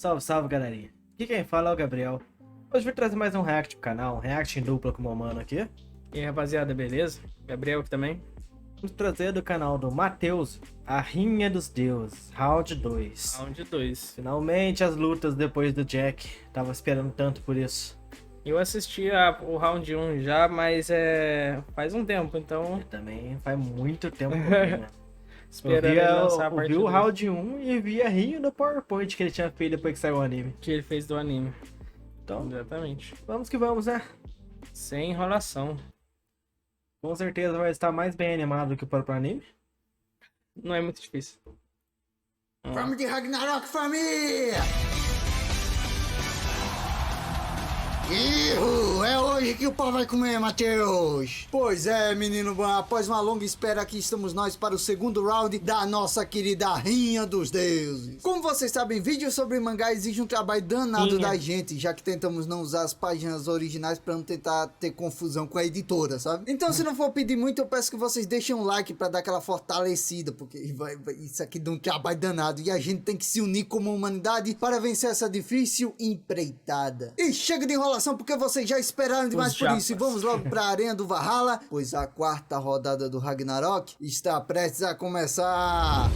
Salve, salve, galerinha. Aqui quem fala é o Gabriel. Hoje vou trazer mais um react pro canal, um react em dupla com o meu mano aqui. E aí, rapaziada, beleza? Gabriel aqui também. Vamos trazer do canal do Matheus, A Rinha dos Deuses, Round 2. Round 2. Finalmente as lutas depois do Jack. Tava esperando tanto por isso. Eu assisti o Round 1 já, mas faz um tempo, então E também faz muito tempo que eu vi, né? esperando ele lançar a Eu parte vi o 2 Round 1 e vi a rinha no PowerPoint que ele tinha feito depois que saiu o anime. que ele fez do anime. Então, Exatamente. vamos que vamos, né? Sem enrolação. Com certeza vai estar mais bem animado que o próprio anime. Não é muito difícil. Vamos de Ragnarok, família! Ihu, é hoje que o pau vai comer, Matheus! Pois é, menino bom, após uma longa espera aqui estamos nós para o segundo round da nossa querida Rinha dos Deuses. Como vocês sabem, vídeos sobre mangá exige um trabalho danado da gente, já que tentamos não usar as páginas originais para não tentar ter confusão com a editora, sabe? Então se não for pedir muito, eu peço que vocês deixem um like para dar aquela fortalecida, porque isso aqui dá um trabalho danado e a gente tem que se unir como humanidade para vencer essa difícil empreitada. E chega de enrolação, porque vocês já esperaram demais por isso, e vamos logo para a Arena do Valhalla, pois a quarta rodada do Ragnarok está prestes a começar.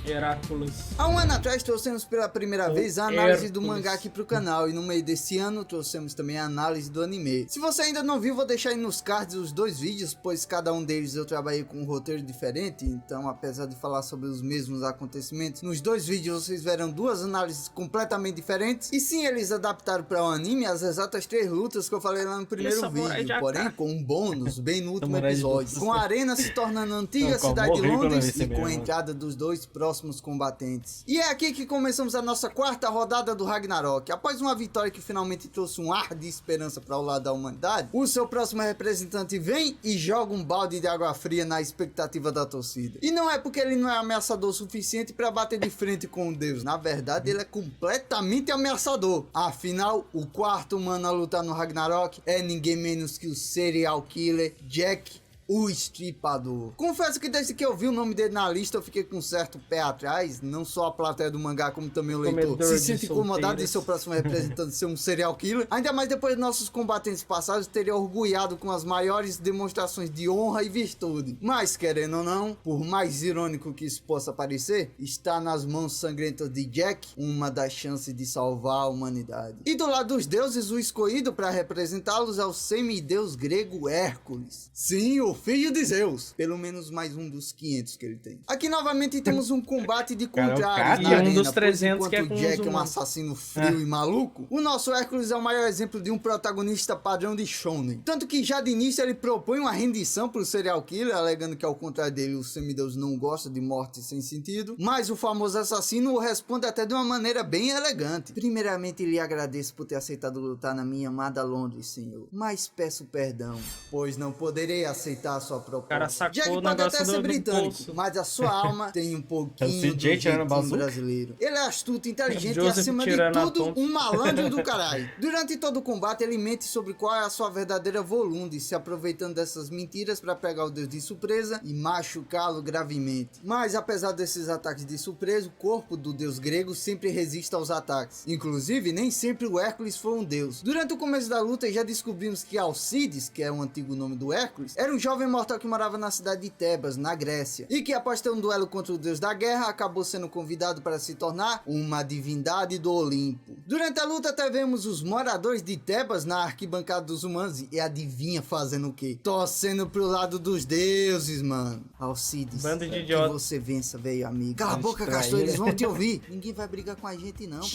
Heráculos. Há um ano atrás trouxemos pela primeira vez a análise do Hércules. mangá aqui pro canal, e no meio desse ano trouxemos também a análise do anime. Se você ainda não viu, vou deixar aí nos cards os dois vídeos, pois cada um deles eu trabalhei com um roteiro diferente, então apesar de falar sobre os mesmos acontecimentos, nos dois vídeos vocês verão duas análises completamente diferentes. E sim, eles adaptaram para o anime as exatas 3 lutas que eu falei lá no primeiro Samurai vídeo, de porém Aka. com um bônus bem no último Samurai de episódio, Deuses. com a arena se tornando a antiga Não, cidade de morri quando eu vi Londres esse e com a mesmo. entrada dos dois próximos combatentes. E é aqui que começamos a nossa quarta rodada do Ragnarok. Após uma vitória que finalmente trouxe um ar de esperança para o lado da humanidade, o seu próximo representante vem e joga um balde de água fria na expectativa da torcida. E não é porque ele não é ameaçador o suficiente para bater de frente com o Deus. Na verdade, ele é completamente ameaçador. Afinal, o quarto humano a lutar no Ragnarok é ninguém menos que o serial killer Jack o Estripador. Confesso que desde que eu vi o nome dele na lista eu fiquei com um certo pé atrás, não só a plateia do mangá como também o leitor Comedor se de sente incomodado de solteiras. seu próximo representante ser um serial killer, ainda mais depois de nossos combatentes passados terem orgulhado com as maiores demonstrações de honra e virtude. Mas querendo ou não, por mais irônico que isso possa parecer, está nas mãos sangrentas de Jack uma das chances de salvar a humanidade. E do lado dos deuses, o escolhido para representá-los é o semideus grego Hércules. Sim, o filho de Zeus. Pelo menos mais um dos 500 que ele tem. Aqui novamente temos um combate de Cara, é o contrários cara. na E um arena, dos 300 pois que é enquanto com o os Jack é um humanos. assassino frio e maluco, o nosso Hércules é o maior exemplo de um protagonista padrão de shonen. Tanto que já de início ele propõe uma rendição pro serial killer, alegando que ao contrário dele o semideus não gosta de morte sem sentido, mas o famoso assassino o responde até de uma maneira bem elegante. Primeiramente lhe agradeço por ter aceitado lutar na minha amada Londres, senhor, mas peço perdão, pois não poderei aceitar a sua proposta. O cara sacou Jack o pode negócio até ser do britânico, bolso. mas a sua alma tem um pouquinho do CJ tirando jeitinho bazuca. brasileiro. Ele é astuto, inteligente e Joseph acima de tirando a tudo tonta. um malandro do caralho. Durante todo o combate ele mente sobre qual é a sua verdadeira volúncia, se aproveitando dessas mentiras para pegar o deus de surpresa e machucá-lo gravemente. Mas apesar desses ataques de surpresa, o corpo do deus grego sempre resiste aos ataques. Inclusive, nem sempre o Hércules foi um deus. Durante o começo da luta já descobrimos que Alcides, que é o antigo nome do Hércules, era um jovem mortal que morava na cidade de Tebas, na Grécia, e que após ter um duelo contra o deus da guerra, acabou sendo convidado para se tornar uma divindade do Olimpo. Durante a luta até vemos os moradores de Tebas na arquibancada dos humanos, e adivinha fazendo o quê? Torcendo pro lado dos deuses, mano. Alcides, Bando de que idiota. você vença, velho amigo. Cala a Bando de boca, traíra. Castor, eles vão te ouvir. Ninguém vai brigar com a gente não, pô.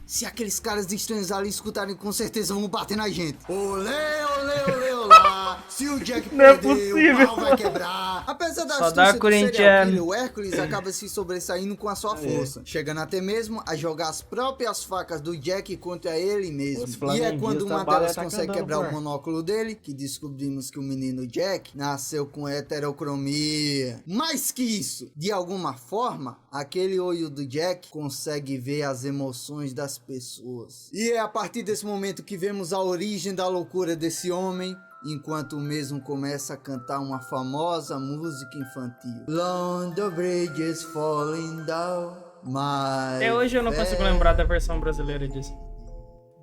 Se aqueles caras estranhos ali escutarem, com certeza vão bater na gente. Olê, olê, olê, olá. Se o Jack Não é perder, possível. o pau vai quebrar. Apesar da Só dá astúcia do serial corintiano. killer, o Hércules acaba se sobressaindo com a sua força, chegando até mesmo a jogar as próprias facas do Jack contra ele mesmo. Os E é flamenguistas, quando uma a bala delas tá consegue cantando quebrar por o ar. monóculo dele que descobrimos que o menino Jack nasceu com heterocromia. Mais que isso, de alguma forma, aquele olho do Jack consegue ver as emoções das pessoas. E é a partir desse momento que vemos a origem da loucura desse homem, enquanto o mesmo começa a cantar uma famosa música infantil. Long the bridge is falling down, Mas... Até hoje eu não consigo lembrar da versão brasileira disso.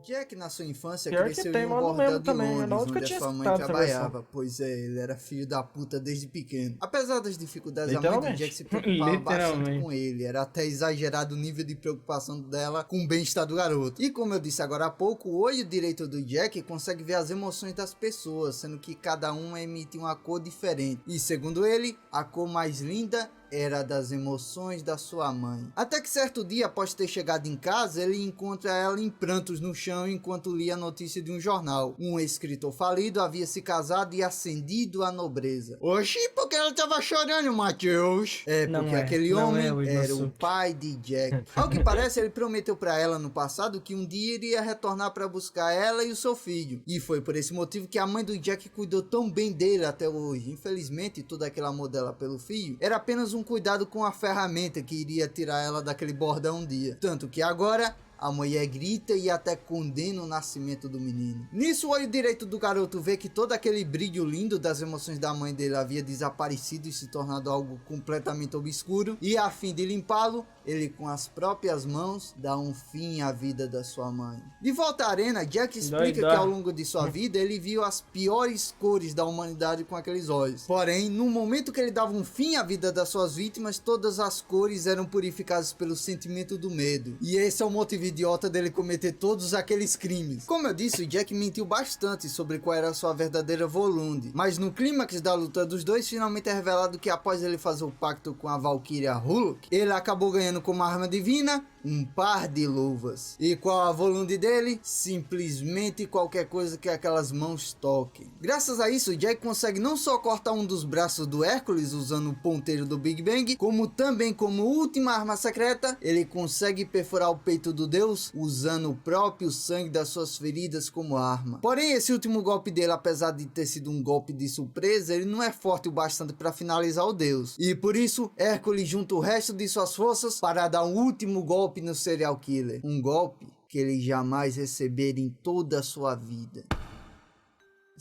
Jack, na sua infância, Pior que cresceu tem, em um mas eu não bordel lembro de também, eu Londres, nunca onde a tinha sua mãe escutado essa trabalhava. Pois é, ele era filho da puta desde pequeno. Apesar das dificuldades, a mãe do Literalmente. Jack se preocupava bastante Literalmente. com ele. Era até exagerado o nível de preocupação dela com o bem-estar do garoto. E como eu disse agora há pouco, o olho direito do Jack consegue ver as emoções das pessoas, sendo que cada uma emite uma cor diferente. E segundo ele, a cor mais linda era a das emoções da sua mãe. Até que certo dia, após ter chegado em casa, ele encontra ela em prantos no chão enquanto lia a notícia de um jornal. Um escritor falido havia se casado e ascendido à nobreza. Oxi, porque ela tava chorando, Matheus? É, Não porque é, aquele não homem é o era o Inosuke. pai de Jack. Ao que parece, ele prometeu pra ela no passado que um dia iria retornar pra buscar ela e o seu filho. E foi por esse motivo que a mãe do Jack cuidou tão bem dele até hoje. Infelizmente, todo aquele amor dela pelo filho era apenas um cuidado com a ferramenta que iria tirar ela daquele bordão um dia. Tanto que agora a mulher grita e até condena o nascimento do menino. Nisso, o olho direito do garoto vê que todo aquele brilho lindo das emoções da mãe dele havia desaparecido e se tornado algo completamente obscuro. E a fim de limpá-lo, ele com as próprias mãos dá um fim à vida da sua mãe. De volta à arena, Jack explica que ao longo de sua vida ele viu as piores cores da humanidade com aqueles olhos. Porém, no momento que ele dava um fim à vida das suas vítimas, todas as cores eram purificadas pelo sentimento do medo. E esse é o motivo idiota dele cometer todos aqueles crimes. Como eu disse, o Jack mentiu bastante sobre qual era a sua verdadeira Volund, mas no clímax da luta dos dois, finalmente é revelado que após ele fazer o pacto com a Valkyria Hulk, ele acabou ganhando como arma divina um par de luvas. E qual a Volund dele? Simplesmente qualquer coisa que aquelas mãos toquem. Graças a isso, Jack consegue não só cortar um dos braços do Hércules usando o ponteiro do Big Bang, como também, como última arma secreta, ele consegue perfurar o peito do Deus usando o próprio sangue das suas feridas como arma. Porém, esse último golpe dele, apesar de ter sido um golpe de surpresa, ele não é forte o bastante para finalizar o Deus. E por isso, Hércules junta o resto de suas forças para dar um último golpe no serial killer. Um golpe que ele jamais receber em toda a sua vida.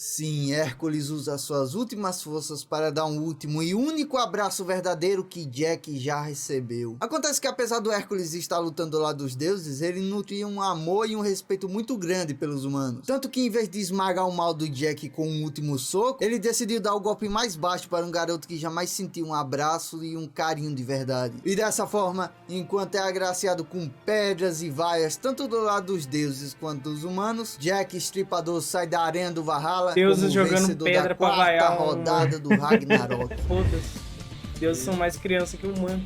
Sim, Hércules usa suas últimas forças para dar um último e único abraço verdadeiro que Jack já recebeu. Acontece que apesar do Hércules estar lutando ao lado dos deuses, ele nutria um amor e um respeito muito grande pelos humanos. Tanto que em vez de esmagar o mal do Jack com um último soco, ele decidiu dar o golpe mais baixo para um garoto que jamais sentiu um abraço e um carinho de verdade. E dessa forma, enquanto é agraciado com pedras e vaias, tanto do lado dos deuses quanto dos humanos, Jack Estripador sai da arena do Valhalla Deuses como jogando vencedor pedra da pra quarta vaiar rodada do Ragnarok. Foda-se. Deuses são mais criança que humano.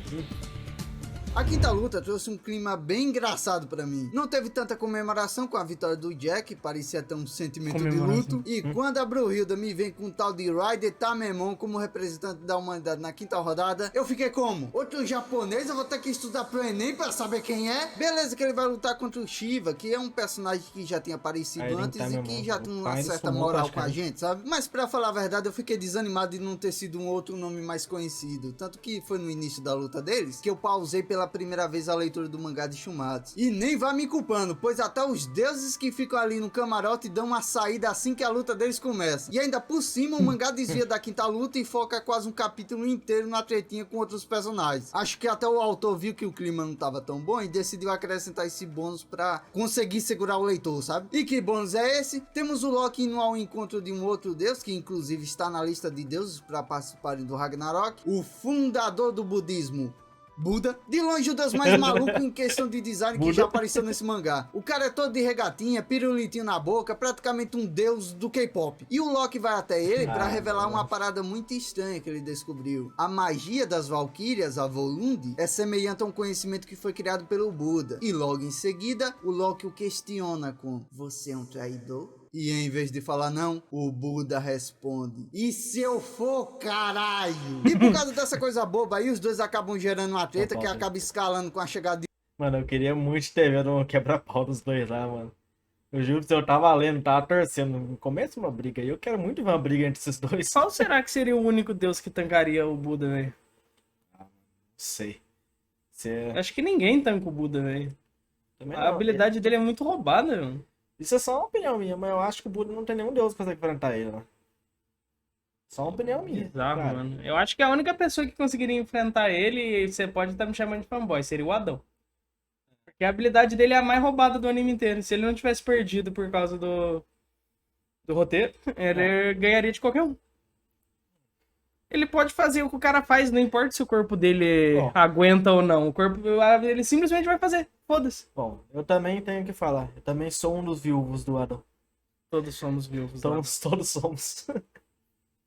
A quinta luta trouxe um clima bem engraçado pra mim. Não teve tanta comemoração com a vitória do Jack, parecia ter um sentimento de luto. E quando a Brunhilda me vem com o tal de Ryder Tamemon como representante da humanidade na quinta rodada, eu fiquei como? Outro japonês, eu vou ter que estudar pro Enem pra saber quem é? Beleza que ele vai lutar contra o Shiva, que é um personagem que já tinha aparecido antes e que já tem uma certa moral com a gente, sabe? Mas pra falar a verdade, eu fiquei desanimado de não ter sido um outro nome mais conhecido. Tanto que foi no início da luta deles que eu pausei pela primeira vez a leitura do mangá de Shumatsu. E nem vá me culpando, pois até os deuses que ficam ali no camarote dão uma saída assim que a luta deles começa. E ainda por cima o mangá desvia da quinta luta e foca quase um capítulo inteiro na tretinha com outros personagens. Acho que até o autor viu que o clima não tava tão bom e decidiu acrescentar esse bônus pra conseguir segurar o leitor, sabe? E que bônus é esse? Temos o Loki indo ao encontro de um outro deus, que inclusive está na lista de deuses para participarem do Ragnarok, o fundador do budismo, Buda, de longe o deus mais maluco em questão de design que já apareceu nesse mangá. O cara é todo de regatinha, pirulitinho na boca, praticamente um deus do K-pop. E o Loki vai até ele pra revelar uma parada muito estranha que ele descobriu. A magia das Valkyrias, a Volund, é semelhante a um conhecimento que foi criado pelo Buda. E logo em seguida, o Loki o questiona com: "Você é um traidor?" E em vez de falar não, o Buda responde: "E se eu for, caralho?" E por causa dessa coisa boba aí, os dois acabam gerando uma treta que acaba escalando com a chegada de... Mano, eu queria muito ter vendo um quebra-pau dos dois lá, mano. Eu juro que eu tava lendo, tava torcendo. No começo uma briga aí, eu quero muito ver uma briga entre esses dois. Qual será que seria o único deus que tancaria o Buda, velho? Não sei. Acho que ninguém tanca o Buda, velho. A habilidade dele é muito roubada, mano. Isso é só uma opinião minha, mas eu acho que o Buda não tem nenhum deus que consegue enfrentar ele, né? Só uma opinião minha. Bizarro, cara. mano. Eu acho que a única pessoa que conseguiria enfrentar ele, e você pode estar me chamando de fanboy, seria o Adão. Porque a habilidade dele é a mais roubada do anime inteiro. Se ele não tivesse perdido por causa do roteiro, ele ganharia de qualquer um. Ele pode fazer o que o cara faz, não importa se o corpo dele aguenta ou não. O corpo, ele simplesmente vai fazer. Foda-se. Bom, eu também tenho que falar. Eu também sou um dos viúvos do Adão. Todos somos viúvos. Todos somos.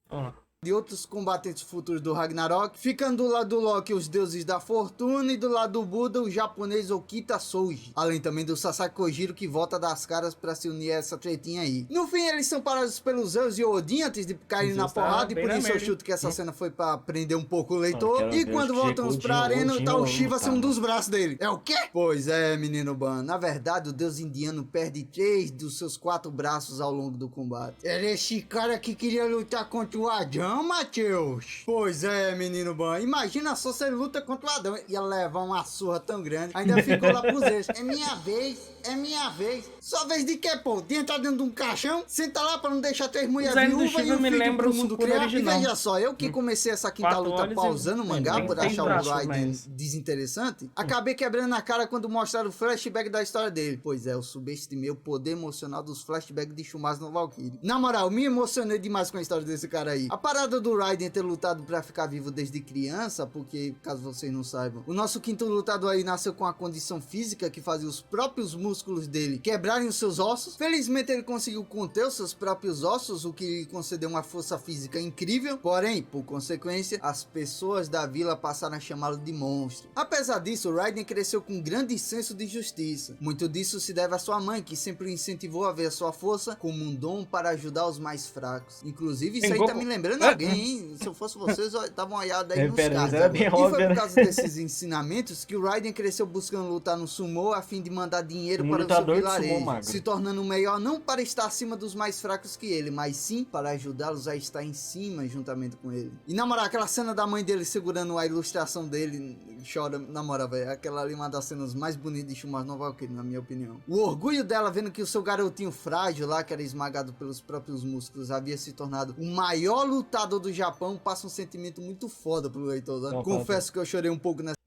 Vamos lá. De outros combatentes futuros do Ragnarok, ficando do lado do Loki os deuses da fortuna e do lado do Buda o japonês Okita Souji, além também do Sasaki Kojiro que volta das caras pra se unir a essa tretinha aí. No fim eles são parados pelos Zeus e Odin antes de caírem na porrada e por isso eu chuto que essa cena foi pra prender um pouco o leitor. E quando voltamos pra arena tá o Shiva sem um dos braços dele. É o quê? Pois é, menino Ban, na verdade o deus indiano perde 3 dos seus 4 braços ao longo do combate. Era esse cara que queria lutar contra o Adão, Matheus? Pois é, menino Ban. Imagina só se ele luta contra o Adão. Ia levar uma surra tão grande. Ainda ficou lá pros ex. É minha vez. É minha vez. Sua vez de quê, pô? De entrar dentro de um caixão? Senta lá pra não deixar 3 mulheres viúvas e um filho pro mundo criar. E veja só, eu que comecei essa quinta luta pausando o mangá por achar o Raiden desinteressante, acabei quebrando a cara quando mostraram o flashback da história dele. Pois é, eu subestimei o poder emocional dos flashbacks de Shumasa no Valkyrie. Na moral, me emocionei demais com a história desse cara aí. A parada do Raiden ter lutado pra ficar vivo desde criança, porque, caso vocês não saibam, o nosso quinto lutador aí nasceu com a condição física que fazia os próprios músculos dele quebrarem os seus ossos. Felizmente ele conseguiu conter os seus próprios ossos, o que lhe concedeu uma força física incrível. Porém, por consequência, as pessoas da vila passaram a chamá-lo de monstro. Apesar disso, Raiden cresceu com um grande senso de justiça. Muito disso se deve à sua mãe, que sempre o incentivou a ver a sua força como um dom para ajudar os mais fracos. Inclusive, isso aí tá me lembrando alguém, hein? Se eu fosse vocês, davam uma olhada aí nos cards. E foi por causa desses ensinamentos que o Raiden cresceu buscando lutar no sumo a fim de mandar dinheiro para o seu vilarejo, se tornando melhor não para estar acima dos mais fracos que ele, mas sim para ajudá-los a estar em cima juntamente com ele. E na moral, aquela cena da mãe dele segurando a ilustração dele, chora, na moral, velho, aquela ali é uma das cenas mais bonitas de Shumasa no Valkyrie, na minha opinião. O orgulho dela vendo que o seu garotinho frágil lá, que era esmagado pelos próprios músculos, havia se tornado o maior lutador do Japão, passa um sentimento muito foda pro leitor, né? Confesso que eu chorei um pouco nessa.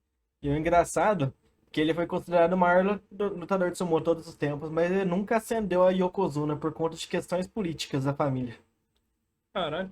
E o engraçado que ele foi considerado o maior lutador de sumo de todos os tempos, mas ele nunca ascendeu a Yokozuna por conta de questões políticas da família. Caralho.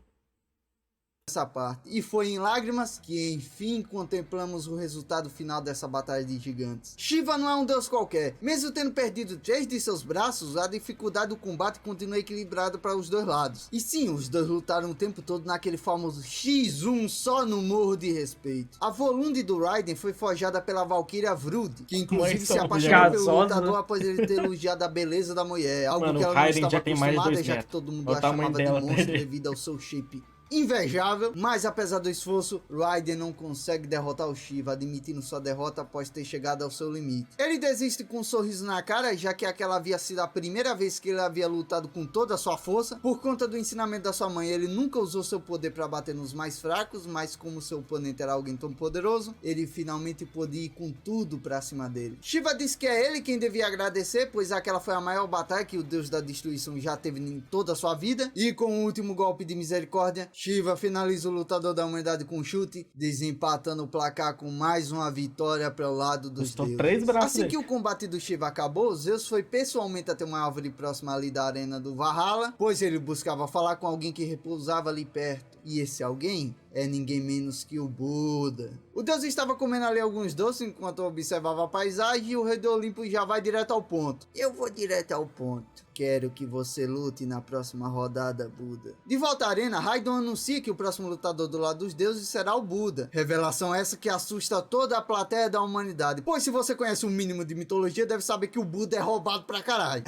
Essa parte. E foi em lágrimas que enfim contemplamos o resultado final dessa batalha de gigantes. Shiva não é um deus qualquer. Mesmo tendo perdido 3 de seus braços, a dificuldade do combate continua equilibrada para os dois lados. E sim, os dois lutaram o tempo todo naquele famoso X1 só no morro de respeito. A Volunde do Raiden foi forjada pela Valkyria Vrud, que inclusive se apaixonou pelo lutador após ele ter elogiado a beleza da mulher, algo que ela não estava acostumada, já que todo mundo a chamava de monstro devido ao seu shape invejável. Mas apesar do esforço, Raiden não consegue derrotar o Shiva, admitindo sua derrota após ter chegado ao seu limite. Ele desiste com um sorriso na cara, já que aquela havia sido a primeira vez que ele havia lutado com toda a sua força. Por conta do ensinamento da sua mãe, ele nunca usou seu poder para bater nos mais fracos, mas como seu oponente era alguém tão poderoso, ele finalmente pôde ir com tudo pra cima dele. Shiva diz que é ele quem devia agradecer, pois aquela foi a maior batalha que o deus da destruição já teve em toda a sua vida. E com o último golpe de misericórdia, Shiva finaliza o lutador da humanidade com um chute, desempatando o placar com mais uma vitória para o lado dos deuses. Assim que o combate do Shiva acabou, Zeus foi pessoalmente até uma árvore próxima ali da arena do Valhalla, pois ele buscava falar com alguém que repousava ali perto. E esse alguém é ninguém menos que o Buda. O deus estava comendo ali alguns doces enquanto observava a paisagem, e o rei do Olimpo já vai direto ao ponto. Eu vou direto ao ponto. Quero que você lute na próxima rodada, Buda. De volta à arena, Raiden anuncia que o próximo lutador do lado dos deuses será o Buda. Revelação essa que assusta toda a plateia da humanidade. Pois se você conhece um mínimo de mitologia, deve saber que o Buda é roubado pra caralho.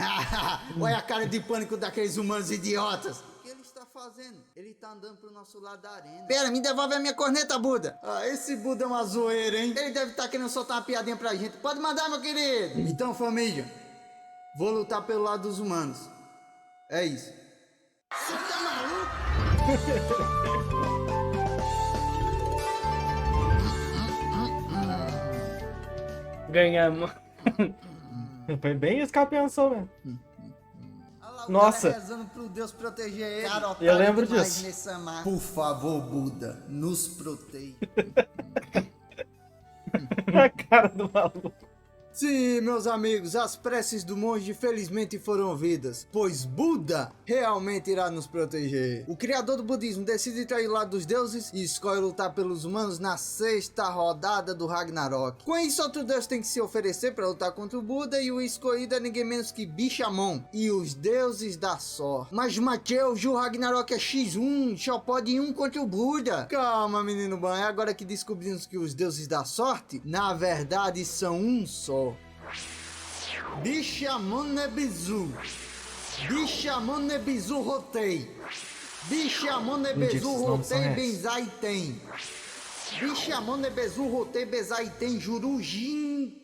Olha a cara de pânico daqueles humanos idiotas. O que ele está fazendo? Ele tá andando pro nosso lado da arena. Pera, me devolve a minha corneta, Buda. Esse Buda é uma zoeira, hein? Ele deve estar querendo soltar uma piadinha pra gente. Pode mandar, meu querido. Então, família, vou lutar pelo lado dos humanos. É isso. Você tá maluco? Ganhamos. Foi bem isso que ela pensou, velho. lá o Nossa. cara rezando pro Deus proteger ele. Cara, Eu lembro demais disso. nessa marca. Por favor, Buda, nos proteja. A cara do maluco. Sim, meus amigos, as preces do monge felizmente foram ouvidas, pois Buda realmente irá nos proteger. O criador do budismo decide trair o lado dos deuses e escolhe lutar pelos humanos na 6ª rodada do Ragnarok. Com isso, outro deus tem que se oferecer para lutar contra o Buda e o escolhido é ninguém menos que Bishamon e os deuses da sorte. Mas Mateus, o Ragnarok é X1, só pode ir um contra o Buda. Calma, menino bom, é agora que descobrimos que os deuses da sorte, na verdade, são um só. Bishamonebizu. Bishamonebizu Rotei. Bishamonebizu Rotei Benzaiten. Bishamonebizu Rotei Benzaiten Jurujin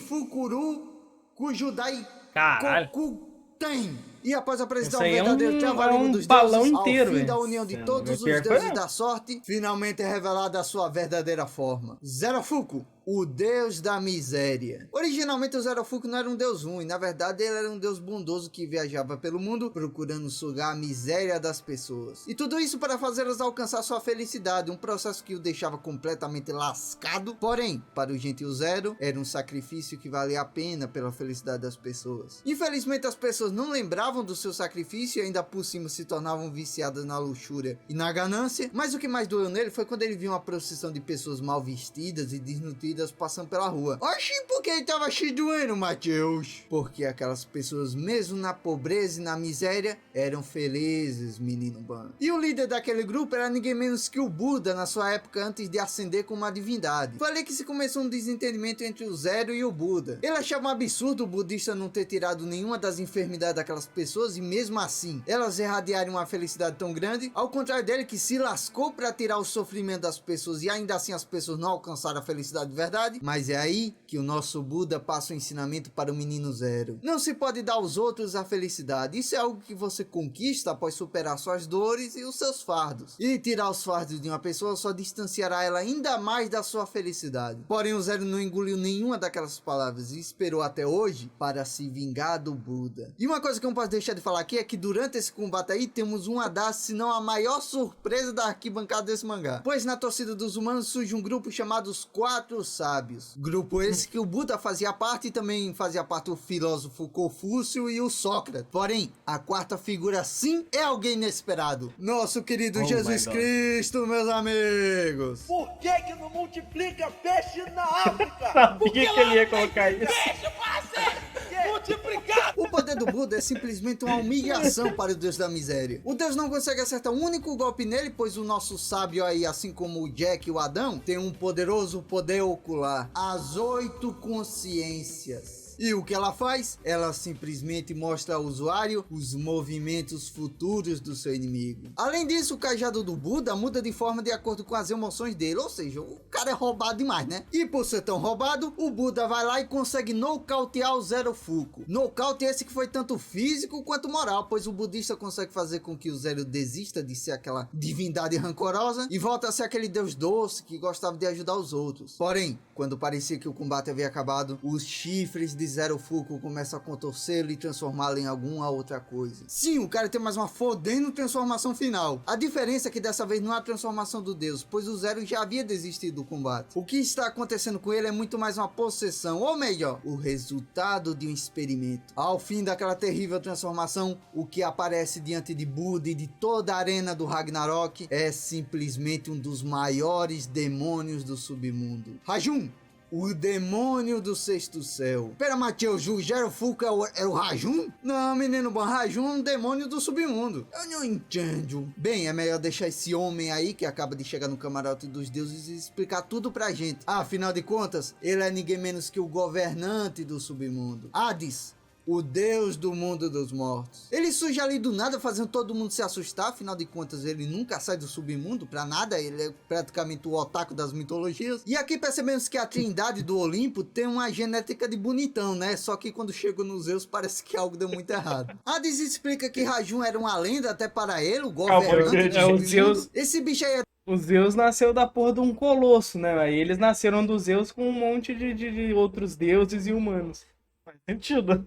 Fukuru Kujudai Caralho. Kokuten. E após apresentar o Isso aí é verdadeiro um trabalho dos balão deuses, inteiro, ao fim velho. da união de todos os pior que deuses foi, da sorte, finalmente é revelada a sua verdadeira forma. Zerafuku, o deus da miséria. Originalmente o Zerafuku não era um deus ruim, na verdade ele era um deus bondoso que viajava pelo mundo procurando sugar a miséria das pessoas. E tudo isso para fazê-las alcançar sua felicidade, um processo que o deixava completamente lascado. Porém, para o gentil Zero, era um sacrifício que valia a pena pela felicidade das pessoas. Infelizmente as pessoas não lembravam do seu sacrifício e ainda por cima se tornavam viciadas na luxúria e na ganância, mas o que mais doeu nele foi quando ele viu uma procissão de pessoas mal vestidas e desnutridas passando pela rua. Oxi, por que ele tava cheio doendo, Mateus? Porque aquelas pessoas, mesmo na pobreza e na miséria, eram felizes, menino bom. E o líder daquele grupo era ninguém menos que o Buda na sua época antes de ascender como uma divindade. Falei que se começou um desentendimento entre o Zero e o Buda. Ele achava um absurdo o budista não ter tirado nenhuma das enfermidades daquelas pessoas e mesmo assim, elas irradiarem uma felicidade tão grande, ao contrário dele que se lascou para tirar o sofrimento das pessoas e ainda assim as pessoas não alcançaram a felicidade de verdade. Mas é aí que o nosso Buda passa o ensinamento para o menino Zero. Não se pode dar aos outros a felicidade, isso é algo que você conquista após superar suas dores e os seus fardos. E tirar os fardos de uma pessoa só distanciará ela ainda mais da sua felicidade. Porém o Zero não engoliu nenhuma daquelas palavras e esperou até hoje para se vingar do Buda. E uma coisa que eu não posso deixar de falar aqui é que durante esse combate aí temos uma das, se não a maior surpresa da arquibancada desse mangá. Pois na torcida dos humanos surge um grupo chamado os Quatro Sábios. Grupo esse que o Buda fazia parte e também fazia parte o filósofo Confúcio e o Sócrates. Porém, a quarta figura sim é alguém inesperado. Nosso querido Oh Jesus my God. Cristo, meus amigos. Por que não multiplica peixe na África? Sabia que ele ia colocar isso. Peixe para ser multiplicado! O poder do Buda é simplesmente uma humilhação para o Deus da miséria. O Deus não consegue acertar um único golpe nele, pois o nosso sábio aí, assim como o Jack e o Adão, tem um poderoso poder ocular. As 8 consciências. E o que ela faz? Ela simplesmente mostra ao usuário os movimentos futuros do seu inimigo. Além disso, o cajado do Buda muda de forma de acordo com as emoções dele, ou seja, o cara é roubado demais, né? E por ser tão roubado, o Buda vai lá e consegue nocautear o Zerofuku. Nocaute esse que foi tanto físico quanto moral, pois o budista consegue fazer com que o Zero desista de ser aquela divindade rancorosa e volta a ser aquele deus doce que gostava de ajudar os outros. Porém, quando parecia que o combate havia acabado, os chifres de Zerofuku começam a contorcê-lo e transformá-lo em alguma outra coisa. Sim, o cara tem mais uma fodendo transformação final. A diferença é que dessa vez não é a transformação do deus, pois o Zero já havia desistido do combate. O que está acontecendo com ele é muito mais uma possessão, ou melhor, o resultado de um experimento. Ao fim daquela terrível transformação, o que aparece diante de Buda e de toda a arena do Ragnarok é simplesmente um dos maiores demônios do submundo. Rajun, o demônio do sexto céu. Pera, Mateus, o Zerofuku é o Rajun? Não, menino bom, Rajun é um demônio do submundo. Eu não entendo. Bem, é melhor deixar esse homem aí, que acaba de chegar no camarote dos deuses, e explicar tudo pra gente. Afinal de contas, ele é ninguém menos que o governante do submundo. Hades, o deus do mundo dos mortos. Ele surge ali do nada, fazendo todo mundo se assustar. Afinal de contas, ele nunca sai do submundo pra nada. Ele é praticamente o otaku das mitologias. E aqui percebemos que a trindade do Olimpo tem uma genética de bonitão, né? Só que quando chegou nos Zeus, parece que algo deu muito errado. Hades explica que Rajun era uma lenda até para ele, o governante do é o submundo. Zeus. Esse bicho aí é O Zeus nasceu da porra de um colosso, né? Aí eles nasceram do Zeus com um monte de outros deuses e humanos. Faz sentido.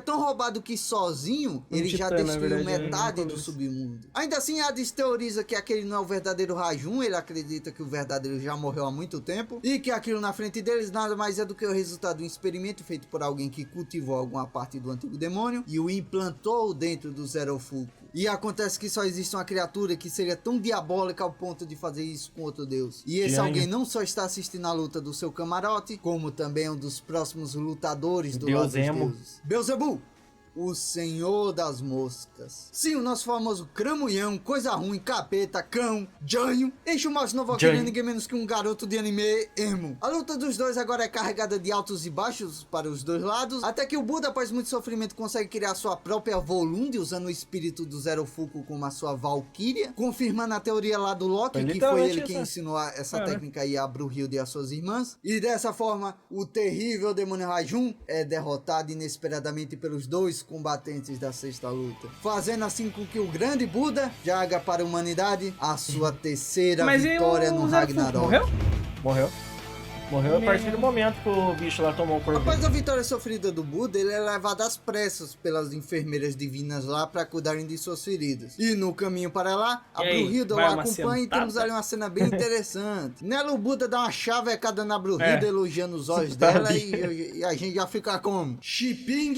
tão roubado que sozinho ele já titã, na destruiu verdade, metade no do começo. submundo. Ainda assim, Hades teoriza que aquele não é o verdadeiro Rajun, ele acredita que o verdadeiro já morreu há muito tempo e que aquilo na frente deles nada mais é do que o resultado de um experimento feito por alguém que cultivou alguma parte do antigo demônio e o implantou dentro do Zerofulco. E acontece que só existe uma criatura que seria tão diabólica ao ponto de fazer isso com outro deus. E esse Dianho. alguém não só está assistindo a luta do seu camarote, como também é um dos próximos lutadores do Deus lado dos emo. deuses. Beelzebub, o senhor das moscas. Sim, o nosso famoso cramunhão, coisa ruim, capeta, cão, Janho, enche o mouse novo aqui, Janho. ninguém menos que um garoto de anime emo. A luta dos dois agora é carregada de altos e baixos para os dois lados, até que o Buda, após muito sofrimento, consegue criar sua própria Volunde, usando o espírito do Zerofulco como a sua Valkyria, confirmando a teoria lá do Loki, Foi que foi literalmente ele quem isso, né? ensinou essa É, né? técnica aí a Brunhilde e as suas irmãs. E dessa forma, o terrível demônio Rajun é derrotado inesperadamente pelos dois combatentes da sexta luta, fazendo assim com que o grande Buda traga para a humanidade a sua terceira Mas e vitória no o Zerofulco Ragnarok. morreu? Morreu. Morreu a partir do momento que o bicho lá tomou o corpo. Após a vitória sofrida do Buda, ele é levado às pressas pelas enfermeiras divinas lá para cuidarem de suas feridas. E no caminho para lá, a E aí, Brunhilda vai o uma acompanha e sentada? temos ali uma cena bem interessante. Nela o Buda dá uma chavecada na Brunhilda, É. elogiando os olhos dela e a gente já fica como? Shiping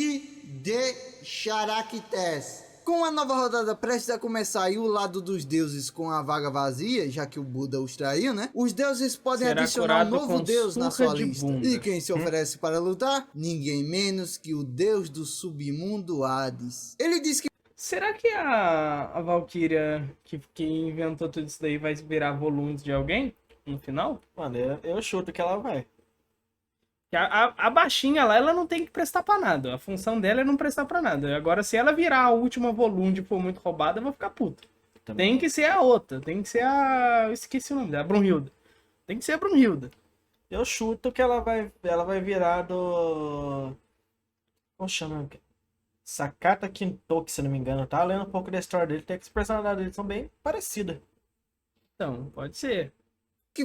de Charaktes. Com a nova rodada prestes a começar e o lado dos deuses com a vaga vazia, já que o Buda os traiu, né? Os deuses podem Será adicionar um curado novo com deus na surra sua de lista. bunda. E quem se oferece para lutar? Ninguém menos que o deus do submundo Hades. Ele diz que Será que a Valkyria que inventou tudo isso daí vai virar volumes de alguém no final? Mano, eu chuto que ela vai. Que a baixinha lá, ela não tem que prestar pra nada. A função dela é não prestar pra nada. Agora, se ela virar a última volume e for muito roubada, eu vou ficar puto. Também. Tem que ser a outra. Tem que ser a... Eu esqueci o nome dela. A Brunhilda. Tem que ser a Brunhilda. Eu chuto que ela vai virar do. Como chama? Sakata Kintoki, se não me engano. Tá lendo um pouco da história dele. Tem que as personalidades dele são bem parecidas. Então, pode ser.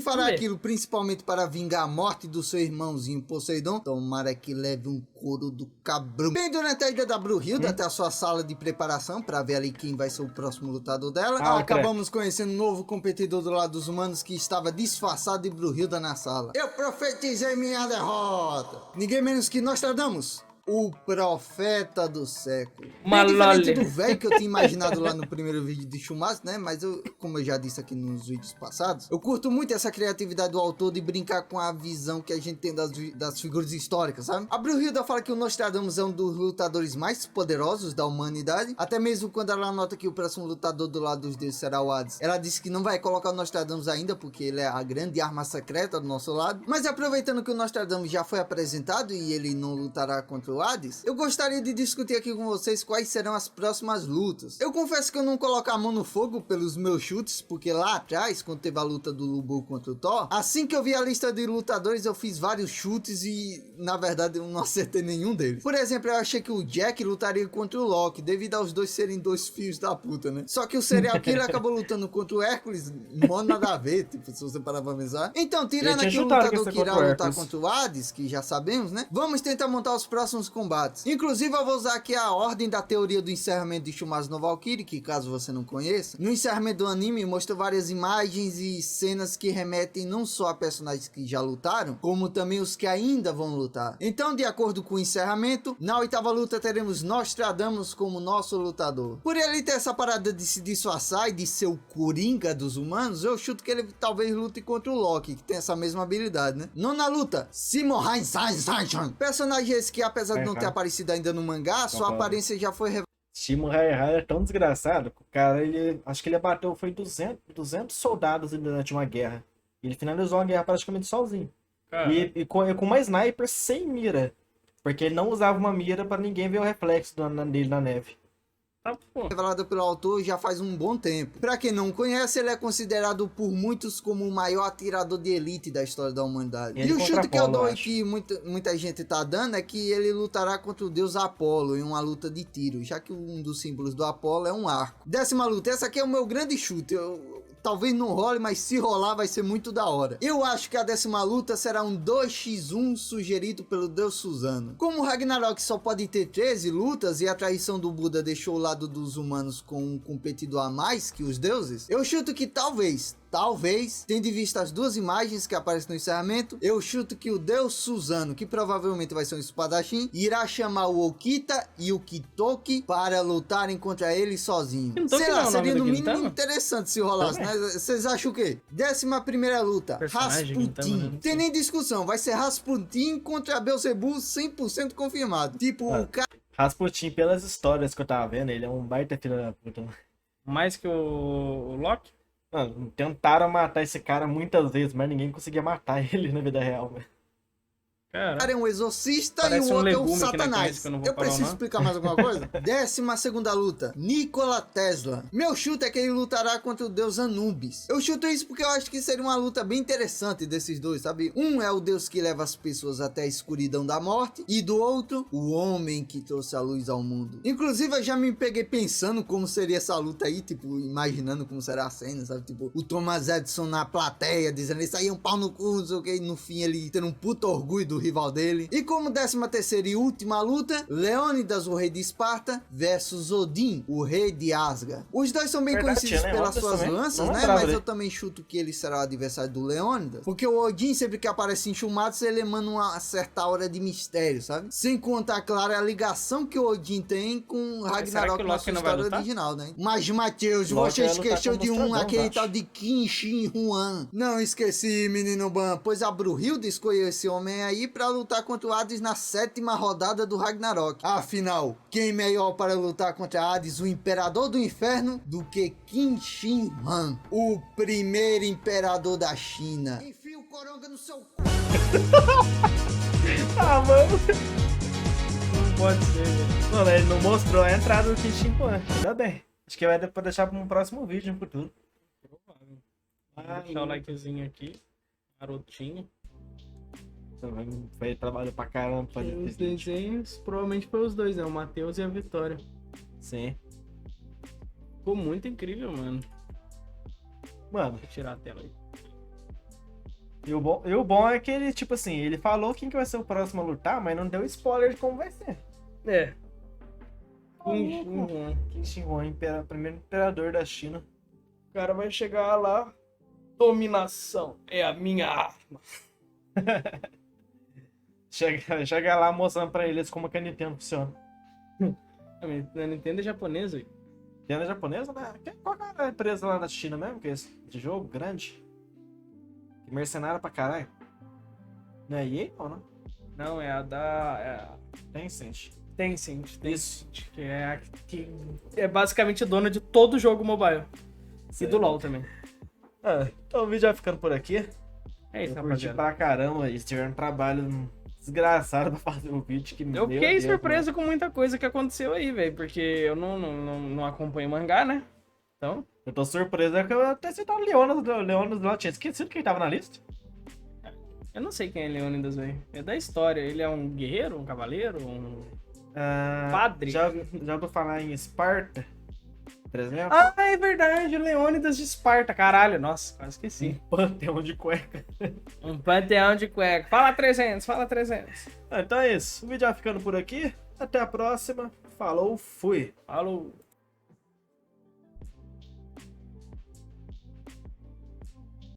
fará Vamos ver. aquilo principalmente para vingar a morte do seu irmãozinho Poseidon. Tomara que leve um couro do cabrão. Bem, durante a ida da Brunhilda até a sua sala de preparação para ver ali quem vai ser o próximo lutador dela, Ah, acabamos conhecendo um novo competidor do lado dos humanos que estava disfarçado de Brunhilda na sala. Eu profetizei minha derrota. Ninguém menos que Nostradamus, o profeta do século. Bem Malole. diferente do velho que eu tinha imaginado lá no primeiro vídeo de Chumaço, né? Mas eu, como eu já disse aqui nos vídeos passados, eu curto muito essa criatividade do autor de brincar com a visão que a gente tem das figuras históricas, sabe? A Brunhilda fala que o Nostradamus é um dos lutadores mais poderosos da humanidade, até mesmo quando ela nota que o próximo lutador do lado dos deuses será o Hades. Ela disse que não vai colocar o Nostradamus ainda, porque ele é a grande arma secreta do nosso lado, mas aproveitando que o Nostradamus já foi apresentado e ele não lutará contra o Hades, eu gostaria de discutir aqui com vocês quais serão as próximas lutas. Eu confesso que eu não coloco a mão no fogo pelos meus chutes, porque lá atrás, quando teve a luta do Lubu contra o Thor, assim que eu vi a lista de lutadores, eu fiz vários chutes e, na verdade, eu não acertei nenhum deles. Por exemplo, eu achei que o Jack lutaria contra o Loki, devido aos dois serem dois filhos da puta, né? Só que o Serial Killer acabou lutando contra o Hércules, mó nada a ver, tipo, se você parar pra pensar. Então, tirando Eu tinha aqui o chutado que lutador ia que ser irá contra o lutar Hércules. contra o Hades, que já sabemos, né? Vamos tentar montar os próximos combates. Inclusive, eu vou usar aqui a ordem da teoria do encerramento de Shumatsu no Valkyrie, que caso você não conheça, no encerramento do anime mostra várias imagens e cenas que remetem não só a personagens que já lutaram, como também os que ainda vão lutar. Então, de acordo com o encerramento, na oitava luta teremos Nostradamus como nosso lutador. Por ele ter essa parada de se disfarçar e de ser o Coringa dos humanos, eu chuto que ele talvez lute contra o Loki, que tem essa mesma habilidade, né? Nona luta, Simon Heinstein. Personagem esse que, apesar de não ter aparecido ainda no mangá, sua Concordo. aparência já foi Shimo Haihai é tão desgraçado que o cara, acho que ele abateu, foi 200 soldados durante uma guerra. Ele finalizou a guerra praticamente sozinho. Cara, E com uma sniper sem mira. Porque ele não usava uma mira para ninguém ver o reflexo dele na neve. tá, pô. revelada pelo autor já faz um bom tempo. Pra quem não conhece, ele é considerado por muitos como o maior atirador de elite da história da humanidade. Ele E o contra chute que eu Apolo, dou eu e acho. que muita gente tá dando é que ele lutará contra o deus Apolo em uma luta de tiro, já que um dos símbolos do Apolo é um arco. Décima luta, essa aqui é o meu grande chute. talvez não role, mas se rolar vai ser muito da hora. Eu acho que a 10ª luta será um 2x1 sugerido pelo Deus Suzano. Como o Ragnarok só pode ter 13 lutas e a traição do Buda deixou o lado dos humanos com um competidor a mais que os deuses, eu chuto que talvez, tendo em vista as duas imagens que aparecem no encerramento, eu chuto que o Deus Suzano, que provavelmente vai ser um espadachim, irá chamar o Okita e o Kitoki para lutarem contra ele sozinho. Kintoki Sei não é lá, o nome seria do no mínimo Gintama? interessante se rolasse, Também. né? Vocês acham o quê? 11ª luta, Personagem Gintama, né? Rasputin. Não Tem sei. nem discussão, vai ser Rasputin contra Beelzebub 100% confirmado. Tipo, Ah. o cara Rasputin, pelas histórias que eu tava vendo, ele é um baita filho da puta. Mano. Mais que o Loki? Mano, tentaram matar esse cara muitas vezes, mas ninguém conseguia matar ele na vida real, velho. Cara, é um exorcista Parece e um o outro é o legume aqui na Satanás. cabeça que eu não vou Eu falar o preciso nome. explicar mais alguma coisa? 12ª luta, Nikola Tesla. Meu chute é que ele lutará contra o deus Anubis. Eu chuto isso porque eu acho que seria uma luta bem interessante desses dois, sabe? Um é o deus que leva as pessoas até a escuridão da morte, e do outro, o homem que trouxe a luz ao mundo. Inclusive, eu já me peguei pensando como seria essa luta aí, tipo, imaginando como será a cena, sabe? Tipo, o Thomas Edison na plateia, dizendo isso aí é um pau no cu, não sei o que, e no fim ele tendo um puto orgulho do rival dele. E como 13ª e última luta, Leônidas, o rei de Esparta, versus Odin, o rei de Asgard. Os dois são bem Verdade, conhecidos né? pelas Leônidas suas também. lanças, Não né? lembrava Mas dele. eu também chuto que ele será o adversário do Leônidas, porque o Odin, sempre que aparece em Chumatos, ele emana uma certa aura de mistério, sabe? Sem contar, claro, a ligação que o Odin tem com será Ragnarok que o na Loki sua não vai história lutar? original, né? Mas, Matheus, Loki você vai lutar esqueceu como de dragão, aquele acho. tal de Qin Shi Huang. Não esqueci, menino Ban, pois a Brunhilde escolheu esse homem aí pra lutar contra o Hades na 7ª rodada do Ragnarok. Afinal, quem melhor para lutar contra Hades, o imperador do inferno, do que Qin Shi Huang, o primeiro imperador da China. Enfia o coronga no seu cu. Ah, mano. Não pode ser, velho. Mano, ele não mostrou a entrada do Kishin Kwan. Ainda bem. Acho que vai depois deixar pra um próximo vídeo no futuro. Provável. Vou deixar o likezinho aqui. Garotinho. Foi trabalho pra caramba pra fazer Tem os esse vídeo. desenhos, provavelmente foi os dois, né? O Matheus e a Vitória. Sim. Ficou muito incrível, mano. Mano, Vou tirar a tela aí. e o bom é que ele, tipo assim, ele falou quem que vai ser o próximo a lutar, mas não deu spoiler de como vai ser. É. Kishin Kwan, primeiro imperador da China. O cara vai chegar lá. Dominação é a minha arma. Chega lá mostrando pra eles como que a Nintendo funciona. A Nintendo é japonesa, velho. Nintendo é japonesa, né? Qual que é a empresa lá da China mesmo? Que é esse de jogo grande? Que mercenária pra caralho. Não é EA ou não? Não, é a da. Tencent. Tencent. Isso. Que é a que é basicamente dona de todo jogo mobile. E Sério? do LoL também. Ah, então o vídeo vai ficando por aqui. É isso, Eu curti rapaziada. pra caramba. Eles tiveram um trabalho desgraçado pra fazer o vídeo. Que, Eu meu fiquei Deus, surpreso com muita coisa que aconteceu aí, velho. Porque eu não acompanho mangá, né? Então. mano. Eu tô surpreso é que eu até citado o Leônidas lá. Tinha esquecido que ele tava na lista. Eu não sei quem é Leônidas, velho. É da história. Ele é um guerreiro, um cavaleiro, um. Ah, Padre. Já ouviu falar em Esparta? 300? Ah, é verdade, Leônidas de Esparta. Caralho, nossa, quase esqueci. Panteão de cueca. Um panteão de cueca. Fala 300, fala 300. Então é isso. O vídeo vai ficando por aqui. Até a próxima. Falou, fui. Falou.